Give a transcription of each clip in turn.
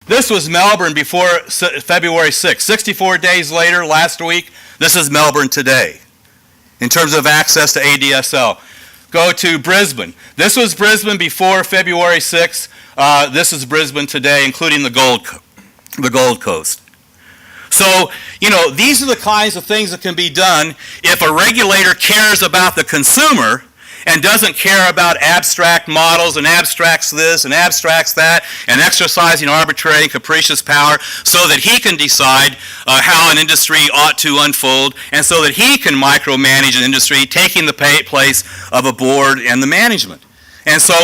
This was Melbourne before February 6th. 64 days later, last week, this is Melbourne today in terms of access to ADSL. Go to Brisbane. This was Brisbane before February 6th. This is Brisbane today, including the Gold Coast. So, these are the kinds of things that can be done if a regulator cares about the consumer and doesn't care about abstract models and abstracts this and abstracts that and exercising arbitrary and capricious power so that he can decide how an industry ought to unfold and so that he can micromanage an industry, taking the place of a board and the management. And so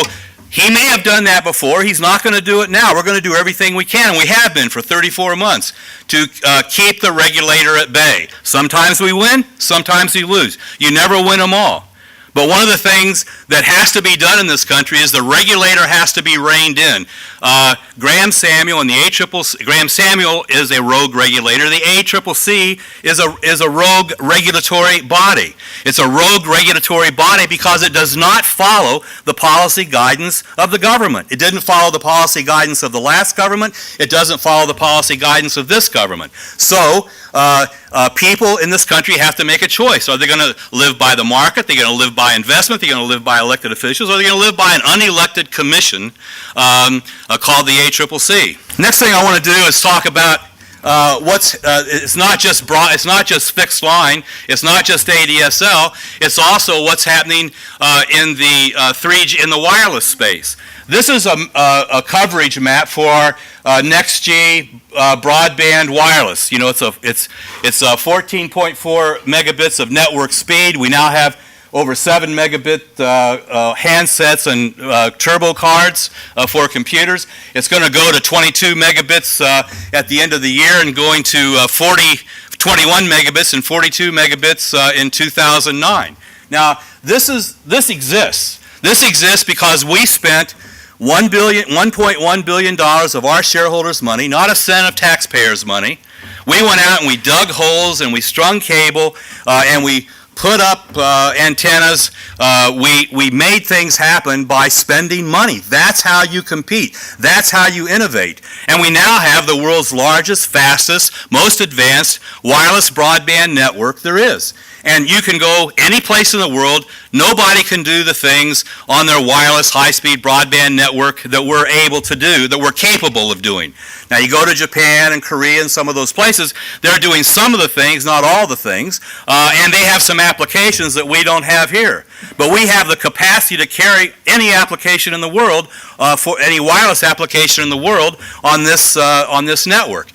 he may have done that before. He's not going to do it now. We're going to do everything we can, and we have been for 34 months, to keep the regulator at bay. Sometimes we win, sometimes we lose. You never win them all. But one of the things that has to be done in this country is the regulator has to be reined in. Graeme Samuel and the ACCC, Graeme Samuel is a rogue regulator. The ACCC is a rogue regulatory body. It's a rogue regulatory body because it does not follow the policy guidance of the government. It didn't follow the policy guidance of the last government. It doesn't follow the policy guidance of this government. So people in this country have to make a choice. Are they going to live by the market? Are they going to live by investment? Are they going to live by elected officials? Or are they going to live by an unelected commission called the ACCC? Next thing I want to do is talk about it's not just fixed line, it's not just ADSL, it's also what's happening in the 3G, in the wireless space. This is a coverage map for NextG broadband wireless. It's 14.4 megabits of network speed. We now have over 7 megabit handsets and turbo cards for computers. It's going to go to 22 megabits at the end of the year and going to 21 megabits and 42 megabits in 2009. Now, this exists. This exists because we spent $1.1 billion of our shareholders' money, not a cent of taxpayers' money. We went out and we dug holes and we strung cable and we put up antennas. We made things happen by spending money. That's how you compete. That's how you innovate. And we now have the world's largest, fastest, most advanced wireless broadband network there is. And you can go any place in the world. Nobody can do the things on their wireless high-speed broadband network that we're able to do, that we're capable of doing. Now, you go to Japan and Korea and some of those places, they're doing some of the things, not all the things, and they have some applications that we don't have here. But we have the capacity to carry any application in the world, for any wireless application in the world on this network.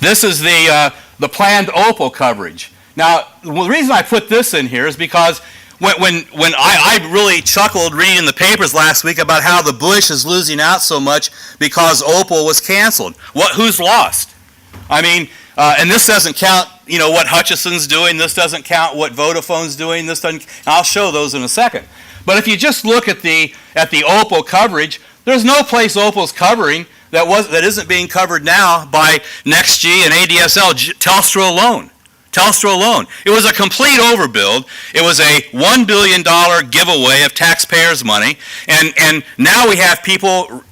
This is the planned Opal coverage. Now, the reason I put this in here is because when I really chuckled reading the papers last week about how the Bush is losing out so much because Opal was canceled. Who's lost? I mean, and this doesn't count, what Hutchison's doing. This doesn't count what Vodafone's doing. This doesn't. I'll show those in a second. But if you just look at the Opal coverage, there's no place Opal's covering that isn't being covered now by NextG and ADSL, Telstra alone. Telstra alone. It was a complete overbuild. It was a $1 billion giveaway of taxpayers' money, and now we have people,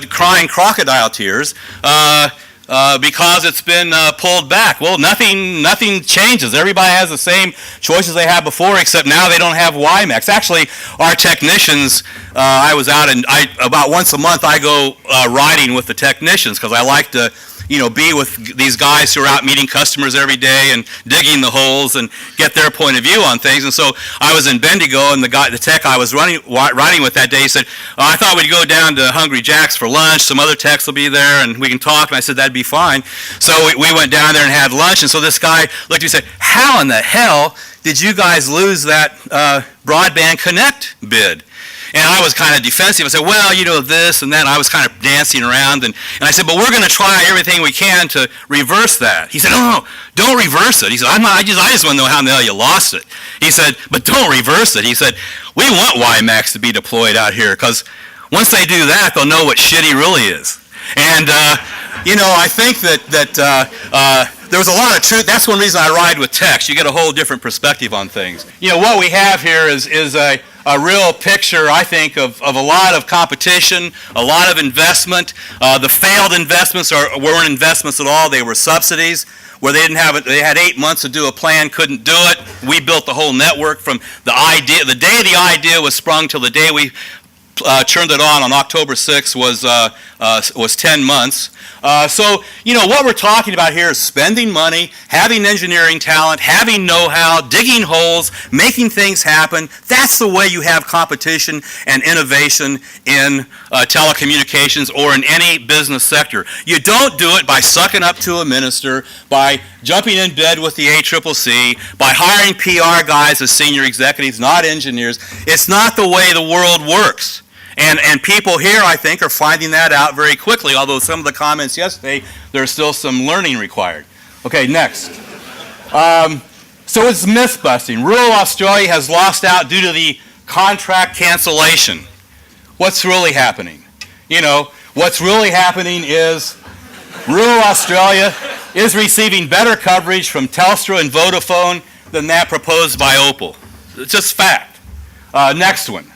crying crocodile tears because it's been pulled back. Well, nothing changes. Everybody has the same choices they had before, except now they don't have WiMAX. Actually, our technicians, I was out, and about once a month I go riding with the technicians because I like to be with these guys who are out meeting customers every day and digging the holes and get their point of view on things. And so I was in Bendigo, and the tech I was riding with that day, he said, I thought we'd go down to Hungry Jack's for lunch. Some other techs will be there, and we can talk. And I said, that'd be fine. So we went down there and had lunch. And so this guy looked at me and said, how in the hell did you guys lose that Broadband Connect bid? And I was kind of defensive. I said, well, this and that. And I was kind of dancing around. And I said, but we're going to try everything we can to reverse that. He said, no, don't reverse it. He said, I just want to know how in the hell you lost it. He said, but don't reverse it. He said, we want WiMAX to be deployed out here because once they do that, they'll know what shitty really is. And, I think that there was a lot of truth. That's one reason I ride with techs. You get a whole different perspective on things. What we have here is a a real picture, I think, of a lot of competition, a lot of investment. The failed investments weren't investments at all. They were subsidies where they didn't have it. They had 8 months to do a plan, couldn't do it. We built the whole network from the idea. The day the idea was sprung till the day we turned it on October 6th was 10 months. So, what we're talking about here is spending money, having engineering talent, having know-how, digging holes, making things happen. That's the way you have competition and innovation in telecommunications or in any business sector. You don't do it by sucking up to a minister, by jumping in bed with the ACCC, by hiring PR guys as senior executives, not engineers. It's not the way the world works. And people here, I think, are finding that out very quickly, although some of the comments yesterday, there's still some learning required. Okay, next. So it's myth-busting. Rural Australia has lost out due to the contract cancellation. What's really happening? What's really happening is rural Australia is receiving better coverage from Telstra and Vodafone than that proposed by Opal. It's just fact. Next one.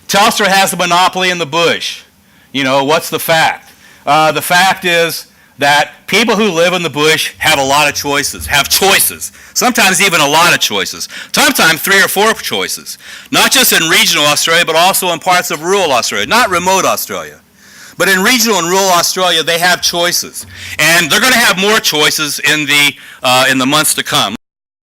Telstra has a monopoly in the bush. What's the fact? The fact is that people who live in the bush have a lot of choices, sometimes even a lot of choices, sometimes 3 or 4 choices, not just in regional Australia, but also in parts of rural Australia, not remote Australia. But in regional and rural Australia, they have choices, and they're going to have more choices in the months to come.